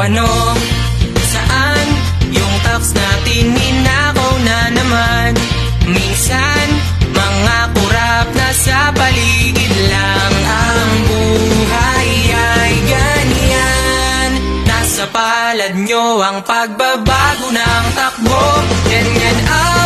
ano? Saan yung tax natin ninakaw na naman? Minsan, mga kurap na sa paligid lang. Ang buhay ay ganyan. Nasa palad nyo ang pagbabago ng takbo. Ganyan ang